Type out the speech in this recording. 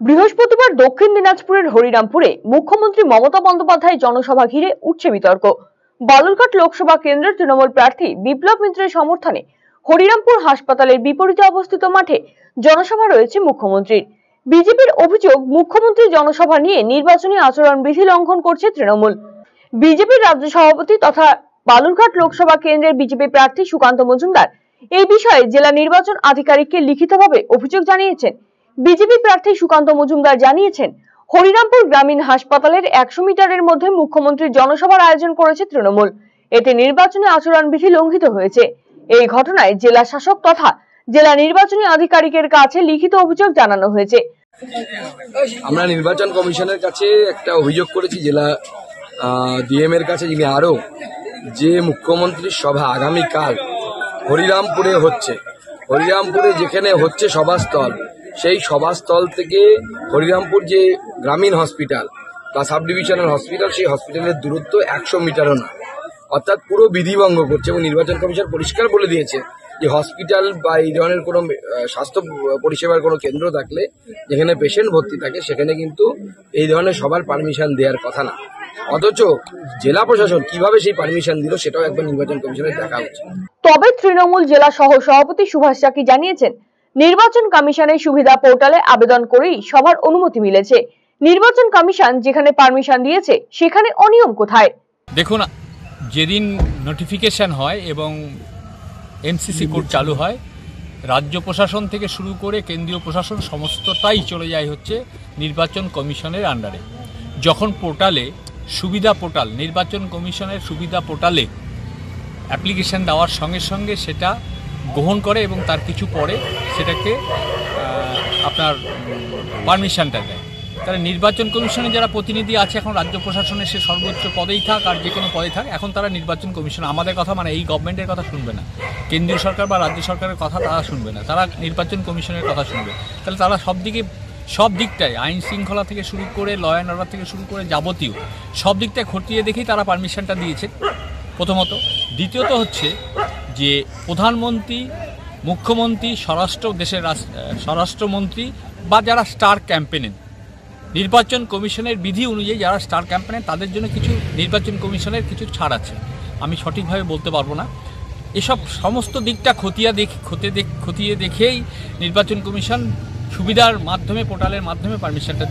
বৃহস্পতিবার দক্ষিণ দিনাজপুরের হরিরামপুরে মুখ্যমন্ত্রী মমতা বন্দ্যোপাধ্যায়ের জনসভা ঘিরে উঠছে বিতর্ক। বালুরঘাট লোকসভা কেন্দ্রের তৃণমূল প্রার্থী বিপ্লব মিত্রের সমর্থনে হরিরামপুর হাসপাতালের বিপরীতে অবস্থিত মাঠে জনসভা রয়েছে মুখ্যমন্ত্রীর। বিজেপির অভিযোগ, মুখ্যমন্ত্রীর জনসভা নিয়ে নির্বাচনী আচরণবিধি লঙ্ঘন করছে তৃণমূল। বিজেপির রাজ্য সভাপতি তথা বালুরঘাট লোকসভা কেন্দ্রের বিজেপি প্রার্থী সুকান্ত মজুমদার এই বিষয়ে জেলা নির্বাচন আধিকারিককে লিখিতভাবে অভিযোগ জানিয়েছেন। বিজেপি প্রার্থী সুকান্ত মজুমদার জানিয়েছেন, হরিরামপুর গ্রামীণ হাসপাতালের 100 মিটারের মধ্যে মুখ্যমন্ত্রীর জনসভার আয়োজন করেছে তৃণমূল। এতে নির্বাচনী আচরণবিধি লঙ্ঘিত হয়েছে। এই ঘটনায় জেলা শাসক তথা জেলা নির্বাচনী আধিকারিকের কাছে লিখিত অভিযোগ জানানো হয়েছে। আমরা নির্বাচন কমিশনের কাছে একটা অভিযোগ করেছি জেলা ডিএম এর কাছে, যিনি আরও যে মুখ্যমন্ত্রীর সভা আগামীকাল হরিরামপুরে হচ্ছে, হরিরামপুরে যেখানে হচ্ছে সভাস্থল, সেই সভাস্থল থেকে হরিরামপুর যে গ্রামীণ হসপিটাল বা সাব ডিভিশনাল হসপিটাল, সেই হসপিটালের দূরত্ব 100 মিটারও না, অর্থাৎ পুরো বিধিভঙ্গ করছে। এবং নির্বাচন কমিশন পরিষ্কার বলে দিয়েছে যে হসপিটাল বা এই ধরনের কোনো স্বাস্থ্য পরিষেবার কোনো কেন্দ্র থাকলে, যেখানে পেশেন্ট ভর্তি থাকে, সেখানে কিন্তু এই ধরনের সবার পারমিশন দেওয়ার কথা না। অথচ জেলা প্রশাসন কিভাবে সেই পারমিশন দিল সেটাও একবার নির্বাচন কমিশনের দেখা উচিত। তবে তৃণমূল জেলা সহ সভাপতি সুভাষ চাকি জানিয়েছেন, নির্বাচন কমিশনের সুবিধা পোর্টালে আবেদন করেই সবার অনুমতি মিলেছে। নির্বাচন কমিশন যেখানে পারমিশন দিয়েছে সেখানে অনিয়ম কোথায়? দেখুন, যেদিন নোটিফিকেশন হয় এবং এমসিসি কোড চালু হয়, রাজ্য প্রশাসন থেকে শুরু করে কেন্দ্রীয় প্রশাসন সমস্তটাই চলে যায় হচ্ছে নির্বাচন কমিশনের আন্ডারে। যখন পোর্টালে সুবিধা পোর্টাল, নির্বাচন কমিশনের সুবিধা পোর্টালে অ্যাপ্লিকেশন দেওয়ার সঙ্গে সঙ্গে সেটা গ্রহণ করে এবং তার কিছু পরে সেটাকে আপনার পারমিশনটা দেয়। তারা নির্বাচন কমিশনে যারা প্রতিনিধি আছে এখন রাজ্য প্রশাসনের, সে সর্বোচ্চ পদেই থাক আর যে কোনো পদে থাক, এখন তারা নির্বাচন কমিশন আমাদের কথা, মানে এই গভর্নমেন্টের কথা শুনবে না, কেন্দ্রীয় সরকার বা রাজ্য সরকারের কথা তারা শুনবে না, তারা নির্বাচন কমিশনের কথা শুনবে। তাহলে তারা সব দিকটায় আইন শৃঙ্খলা থেকে শুরু করে ল অ্যান্ড অর্ডার থেকে শুরু করে যাবতীয় সব দিকটায় খতিয়ে দেখেই তারা পারমিশনটা দিয়েছে প্রথমত। দ্বিতীয়ত হচ্ছে যে প্রধানমন্ত্রী, মুখ্যমন্ত্রী, দেশের স্বরাষ্ট্রমন্ত্রী বা যারা স্টার ক্যাম্পেনেন, নির্বাচন কমিশনের বিধি অনুযায়ী যারা স্টার ক্যাম্পেনেন তাদের জন্য কিছু নির্বাচন কমিশনের কিছু ছাড় আছে। আমি সঠিকভাবে বলতে পারবো না। এসব সমস্ত দিকটা খতিয়ে দেখেই নির্বাচন কমিশন সুবিধার মাধ্যমে, পোর্টালের মাধ্যমে পারমিশনটা